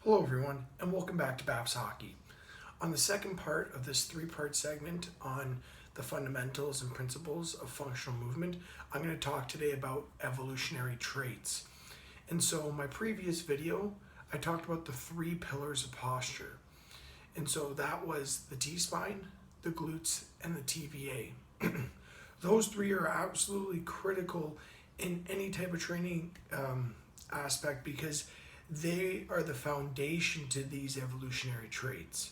Hello everyone, and welcome back to Babs Hockey. On the second part of this three-part segment on the fundamentals and principles of functional movement, I'm going to talk today about evolutionary traits. And so my previous video, I talked about the three pillars of posture. And so that was the T-spine, the glutes, and the TVA. Those three are absolutely critical in any type of training aspect because they are the foundation to these evolutionary traits.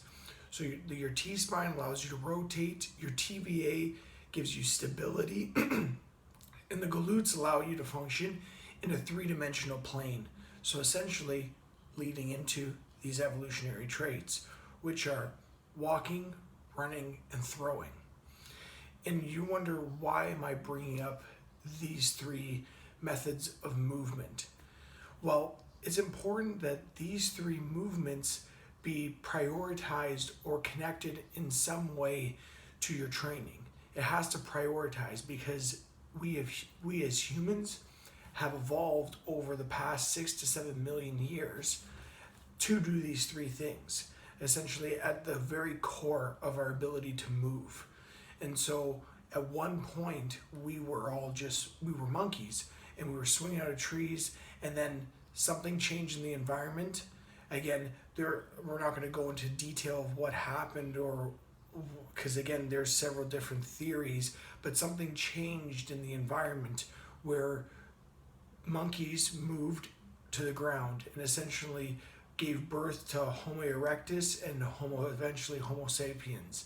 So your T-spine allows you to rotate, your TVA gives you stability, and the glutes allow you to function in a three-dimensional plane. So essentially leading into these evolutionary traits, which are walking, running, and throwing. And you wonder, why am I bringing up these three methods of movement? Well, it's important that these three movements be prioritized or connected in some way to your training. It has to prioritize because we as humans have evolved over the past 6 to 7 million years to do these three things, essentially at the very core of our ability to move. And so at one point we were monkeys, and we were swinging out of trees, and then something changed in the environment. Again, we're not going to go into detail of what happened, or because again there's several different theories, but something changed in the environment where monkeys moved to the ground and essentially gave birth to Homo erectus and eventually Homo sapiens.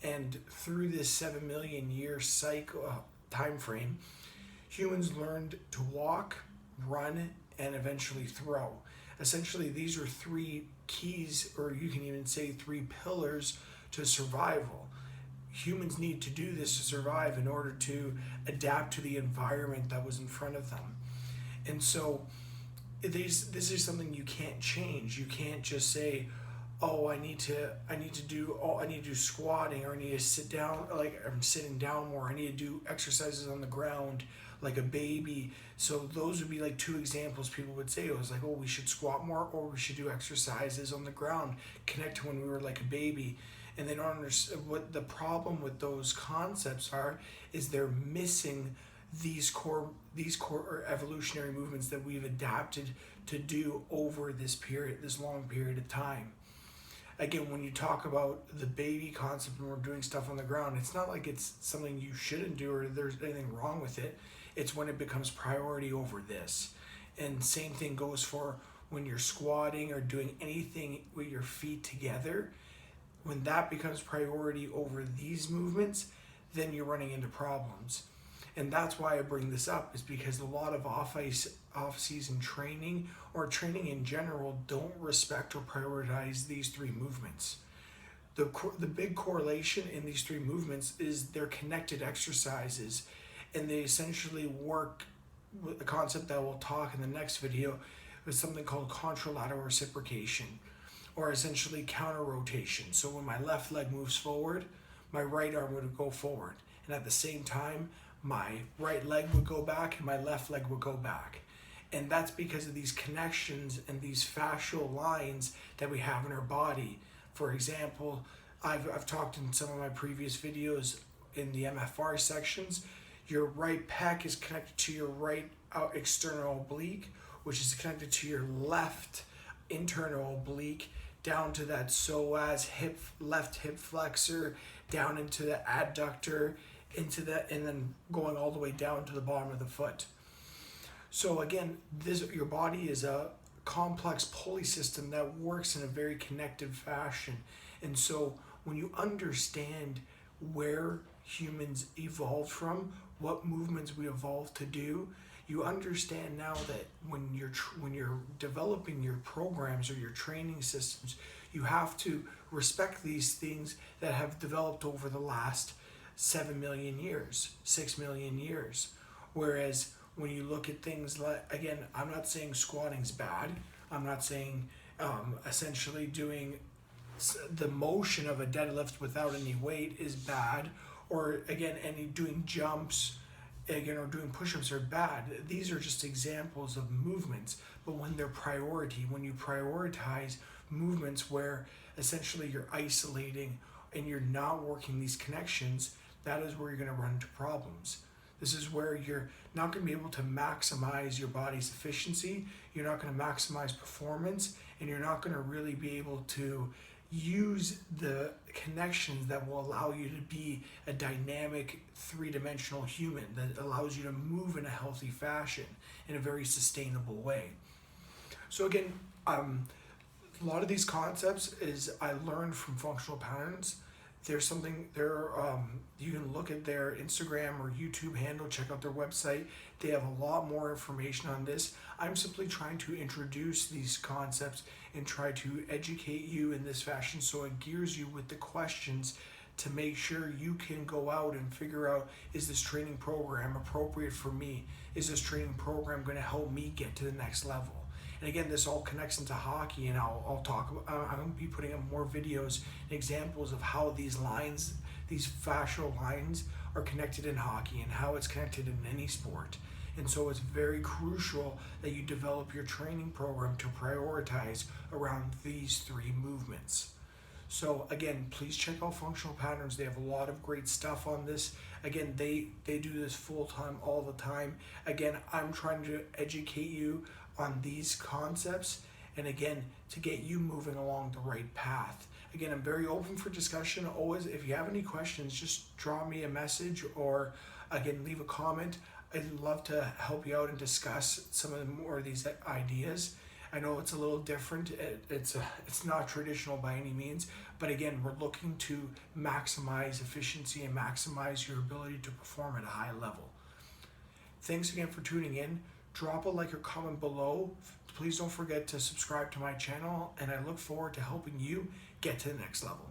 And through this 7 million year cycle time frame, humans learned to walk, run, and eventually throw. Essentially, these are three keys, or you can even say three pillars to survival. Humans need to do this to survive in order to adapt to the environment that was in front of them. And so this is something you can't change. You can't just say, oh, I need to do squatting, or I need to sit down, like I'm sitting down more. I need to do exercises on the ground like a baby. So those would be like two examples people would say. It was like, oh, we should squat more, or we should do exercises on the ground, connect to when we were like a baby. And they don't understand what the problem with those concepts are, is they're missing these core or evolutionary movements that we've adapted to do over this long period of time. Again, when you talk about the baby concept and we're doing stuff on the ground, it's not like it's something you shouldn't do or there's anything wrong with it. It's when it becomes priority over this. And same thing goes for when you're squatting or doing anything with your feet together. When that becomes priority over these movements, then you're running into problems. And that's why I bring this up, is because a lot of off-season training or training in general don't respect or prioritize these three movements. The big correlation in these three movements is they're connected exercises, and they essentially work with a concept that we'll talk in the next video, with something called contralateral reciprocation, or essentially counter rotation. So when my left leg moves forward, my right arm would go forward, and at the same time my right leg would go back and my left leg would go back. And that's because of these connections and these fascial lines that we have in our body. For example, I've talked in some of my previous videos in the MFR sections, your right pec is connected to your right external oblique, which is connected to your left internal oblique, down to that psoas left hip flexor, down into the adductor, and then going all the way down to the bottom of the foot. So again, your body is a complex pulley system that works in a very connected fashion. And so when you understand where humans evolved from, what movements we evolved to do, you understand now that when you're developing your programs or your training systems, you have to respect these things that have developed over the last 7 million years, 6 million years. Whereas when you look at things like, again, I'm not saying squatting's bad. I'm not saying essentially doing the motion of a deadlift without any weight is bad, or again, doing jumps again, or doing push-ups are bad. These are just examples of movements, but when they're priority, when you prioritize movements where essentially you're isolating and you're not working these connections, that is where you're going to run into problems. This is where you're not going to be able to maximize your body's efficiency, you're not going to maximize performance, and you're not going to really be able to use the connections that will allow you to be a dynamic three-dimensional human that allows you to move in a healthy fashion in a very sustainable way. So again, a lot of these concepts is I learned from Functional Patterns. There's something there, you can look at their Instagram or YouTube handle, check out their website. They have a lot more information on this. I'm simply trying to introduce these concepts and try to educate you in this fashion so it gears you with the questions to make sure you can go out and figure out, is this training program appropriate for me? Is this training program going to help me get to the next level? And again, this all connects into hockey, and I'll talk about, I'm going to be putting up more videos and examples of how these lines, these fascial lines are connected in hockey and how it's connected in any sport. And so it's very crucial that you develop your training program to prioritize around these three movements. So again, please check out Functional Patterns. They have a lot of great stuff on this. Again, they do this full time, all the time. Again, I'm trying to educate you on these concepts, and again, to get you moving along the right path. Again, I'm very open for discussion. Always, if you have any questions, just draw me a message or again, leave a comment. I'd love to help you out and discuss some of the more of these ideas. I know it's a little different. It's not traditional by any means, but again, we're looking to maximize efficiency and maximize your ability to perform at a high level. Thanks again for tuning in. Drop a like or comment below. Please don't forget to subscribe to my channel, and I look forward to helping you get to the next level.